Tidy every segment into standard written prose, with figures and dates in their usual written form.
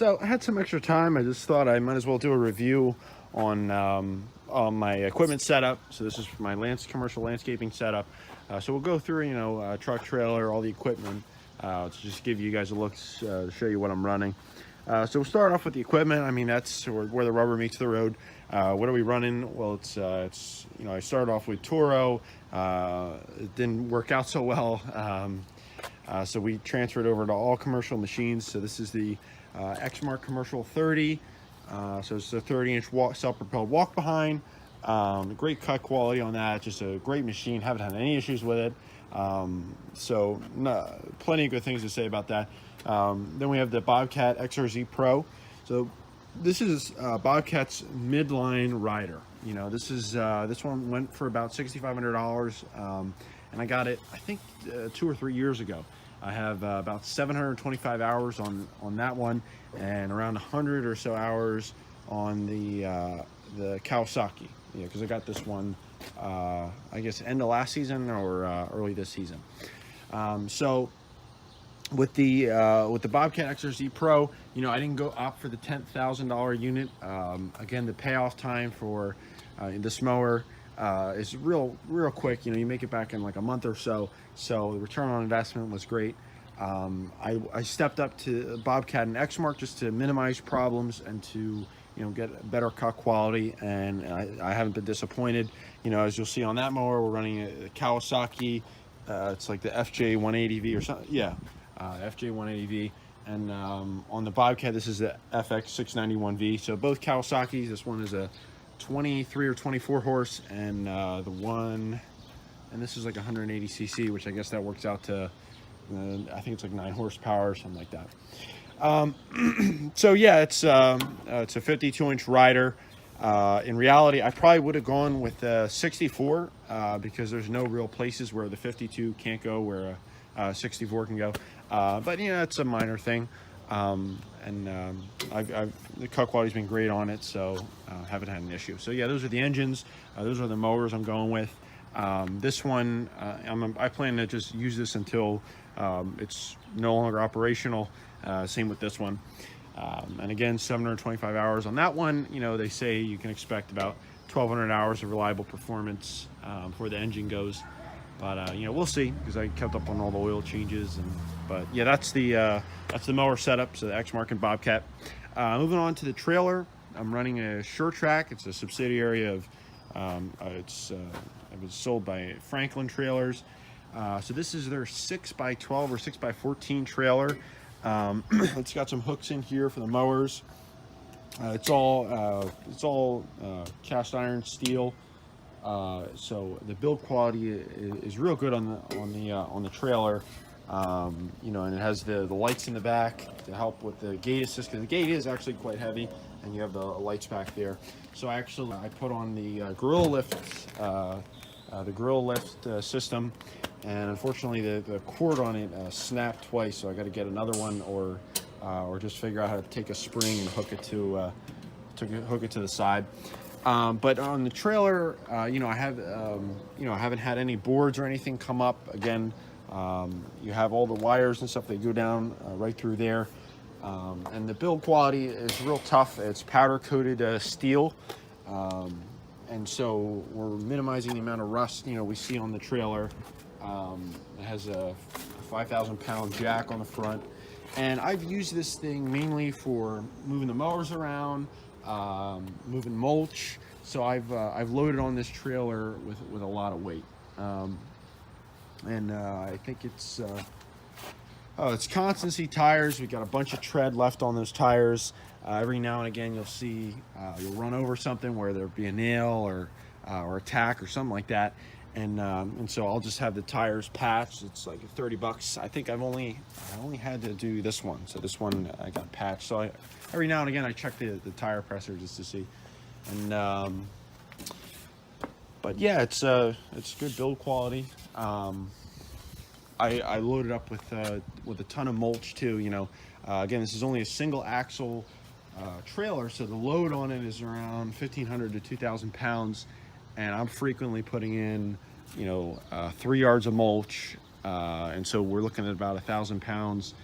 So I had some extra time. I just thought I might as well do a review on my equipment setup. So this is my commercial landscaping setup. So we'll go through, truck, trailer, all the equipment, to just give you guys a look, to show you what I'm running. So we'll start off with the equipment. I mean, that's where the rubber meets the road. What are we running? Well, I started off with Toro. It didn't work out so well. So we transferred over to all commercial machines. So this is the Exmark Commercial 30. So it's a 30-inch self-propelled walk behind. Great cut quality on that. Just a great machine. Haven't had any issues with it. Plenty of good things to say about that. Then we have the Bobcat XRZ Pro. So this is Bobcat's midline rider. This one went for about $6,500, and I got it I think 2 or 3 years ago. I have about 725 hours on that one, and around 100 or so hours on the Kawasaki. Yeah, because I got this one, I guess end of last season or early this season. So with the Bobcat XRZ Pro, I didn't go opt for the $10,000 unit. Again, the payoff time for this mower is real quick. You make it back in like a month or so. So the return on investment was great. I stepped up to Bobcat and Exmark just to minimize problems and to get better cut quality, and I haven't been disappointed. As you'll see on that mower, we're running a Kawasaki. It's like the FJ180V or something. Yeah, FJ180V. And on the Bobcat, this is the FX691V. So both Kawasaki's. This one is a 23 or 24 horse, and this is like 180 cc, which I guess that works out to I think it's like 9 horsepower or something like that. So yeah, it's a 52-inch rider. In reality, I probably would have gone with the 64 because there's no real places where the 52 can't go where a 64 can go. But it's a minor thing. The cut quality's been great on it, so haven't had an issue. So yeah, those are the engines. Those are the mowers I'm going with. This one, I plan to just use this until it's no longer operational. Same with this one. And again, 725 hours on that one. They say you can expect about 1,200 hours of reliable performance before the engine goes. But we'll see, because I kept up on all the oil changes. But yeah, that's the mower setup. So the Exmark and Bobcat. Moving on to the trailer, I'm running a Sure Track. It's a subsidiary of. It was sold by Franklin Trailers. So this is their 6x12 or 6x14 trailer. It's got some hooks in here for the mowers. It's all cast iron steel. So the build quality is real good on the trailer. And it has the lights in the back to help with the gate assist, because the gate is actually quite heavy, and you have the lights back there. So I put on the Gorilla Lift system, and unfortunately the cord on it snapped twice, so I got to get another one, or just figure out how to take a spring and hook it to the side. But on the trailer, I haven't had any boards or anything come up. Again, you have all the wires and stuff that go down right through there. And the build quality is real tough. It's powder coated steel. And so we're minimizing the amount of rust, we see on the trailer. It has a 5,000-pound jack on the front. And I've used this thing mainly for moving the mowers around, moving mulch. So I've loaded on this trailer with a lot of weight. I think it's Constancy tires. We got a bunch of tread left on those tires. Every now and again, you'll run over something where there'll be a nail or a tack or something like that, and so I'll just have the tires patched. It's like $30. I think I only had to do this one, so this one I got patched. So every now and again I check the tire pressure just to see, and but yeah, it's good build quality. I loaded up with a ton of mulch too. Again, this is only a single axle trailer, so the load on it is around 1,500 to 2,000 pounds, and I'm frequently putting in 3 yards of mulch, and so we're looking at about 1,000 pounds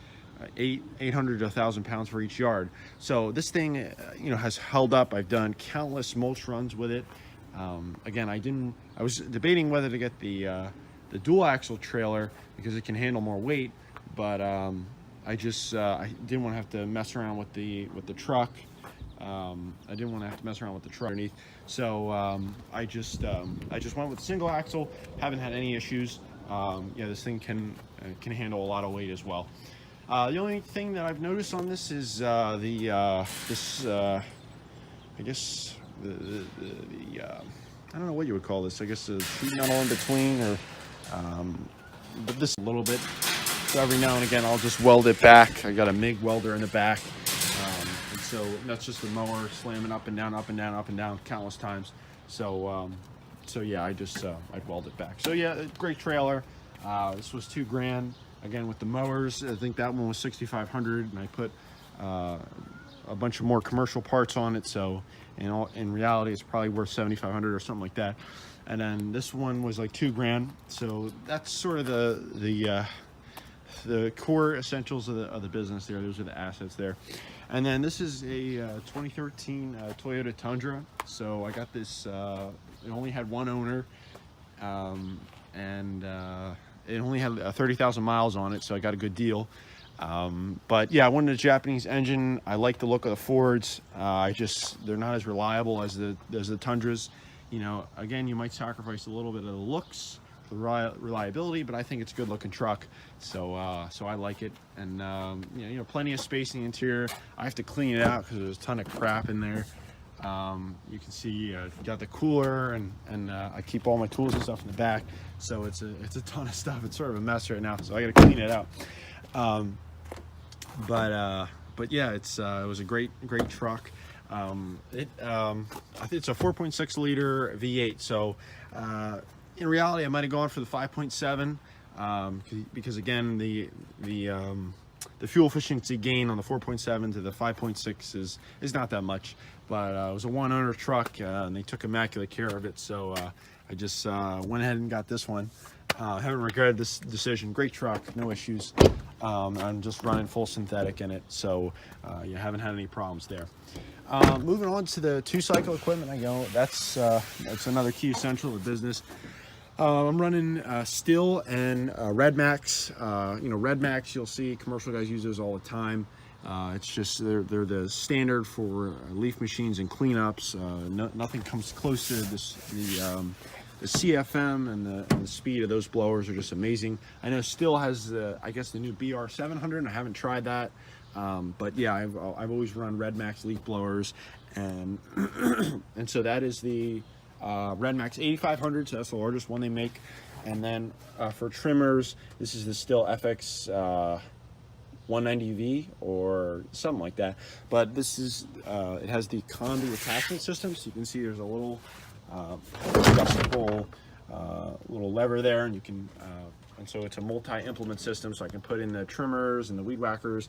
800 to 1,000 pounds for each yard. So this thing, has held up. I've done countless mulch runs with it. Again, I was debating whether to get the dual axle trailer because it can handle more weight, but I didn't want to have to mess around with the truck. I didn't want to have to mess around with the truck underneath, so I just went with single axle. Haven't had any issues. This thing can handle a lot of weight as well. The only thing that I've noticed on this is I guess I don't know what you would call this. I guess the sheet metal in between, or but this a little bit. So every now and again, I'll just weld it back. I got a MIG welder in the back, and so that's just the mower slamming up and down, up and down, up and down, countless times. So yeah, I'd weld it back. So yeah, great trailer. This was $2,000. Again, with the mowers, I think that one was $6,500, and I put a bunch of more commercial parts on it. So in reality, it's probably worth $7,500 or something like that. And then this one was like $2,000. So that's sort of the core essentials of the business there. Those are the assets there. And then this is a 2013 Toyota Tundra. So I got this, it only had one owner, and it only had 30,000 miles on it, so I got a good deal. But yeah, I wanted a Japanese engine. I like the look of the Fords. They're not as reliable as the Tundras. Again, you might sacrifice a little bit of the looks, the reliability, but I think it's a good looking truck. So I like it. And plenty of space in the interior. I have to clean it out because there's a ton of crap in there. You can see got the cooler, and I keep all my tools and stuff in the back, so it's a ton of stuff. It's sort of a mess right now, so I got to clean it out. But yeah, it was a great truck. I think it's a 4.6 liter V8. So in reality, I might have gone for the 5.7 because again, the fuel efficiency gain on the 4.7 to the 5.6 is not that much. But it was a one owner truck, and they took immaculate care of it. So I just went ahead and got this one. Haven't regretted this decision. Great truck, no issues. I'm just running full synthetic in it, so you haven't had any problems there. Moving on to the 2-cycle equipment, that's another key essential of the business. I'm running Stihl and Red Max. Red Max, you'll see commercial guys use those all the time. It's just they're the standard for leaf machines and cleanups. Nothing comes close to this. The CFM and the speed of those blowers are just amazing. I know Stihl has the new BR 700, and I haven't tried that. But yeah, I've always run Red Max leaf blowers, and and so that is the Red Max 8500. So that's the largest one they make. And then for trimmers, this is the Stihl FX 190V or something like that. But this is it has the combi attachment system, so you can see there's a little adjustable little lever there, and you can and so it's a multi-implement system, so I can put in the trimmers and the weed whackers,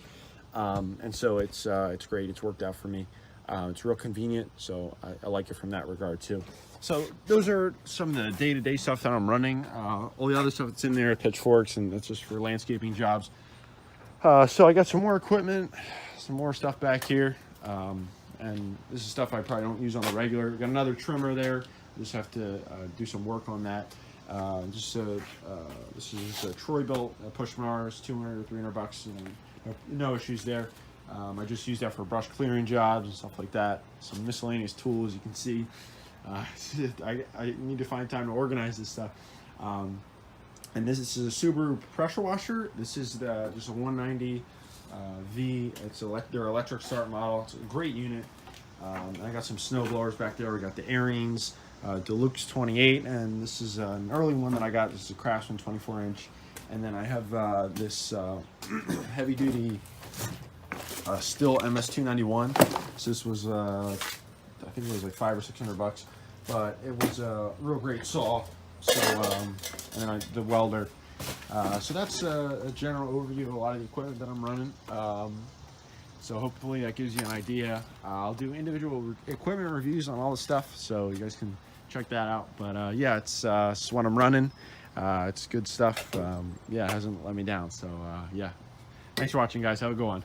and so it's great. It's worked out for me. It's real convenient, so I like it from that regard too. So those are some of the day-to-day stuff that I'm running. All the other stuff that's in there, pitchforks, and that's just for landscaping jobs. So I got some more equipment, some more stuff back here, and this is stuff I probably don't use on the regular. Got another trimmer there. Just have to do some work on that. This is a Troy-Bilt push mower. It's $200 or $300. No issues there. I just use that for brush clearing jobs and stuff like that. Some miscellaneous tools, you can see. I need to find time to organize this stuff. And this is a Subaru pressure washer. This is just a 190 V. It's their electric start model. It's a great unit. I got some snow blowers back there. We got the Airings, Deluxe 28, and this is an early one that I got. This is a Craftsman 24-inch. And then I have this heavy-duty Stihl MS291. So this was I think it was like $500 or $600, but it was a real great saw. So and then the welder. So that's a general overview of a lot of the equipment that I'm running. So hopefully that gives you an idea. I'll do individual equipment reviews on all the stuff, so you guys can check that out. But yeah, it's what I'm running. It's good stuff. Yeah, it hasn't let me down. So yeah, Thanks for watching, guys. Have a good one.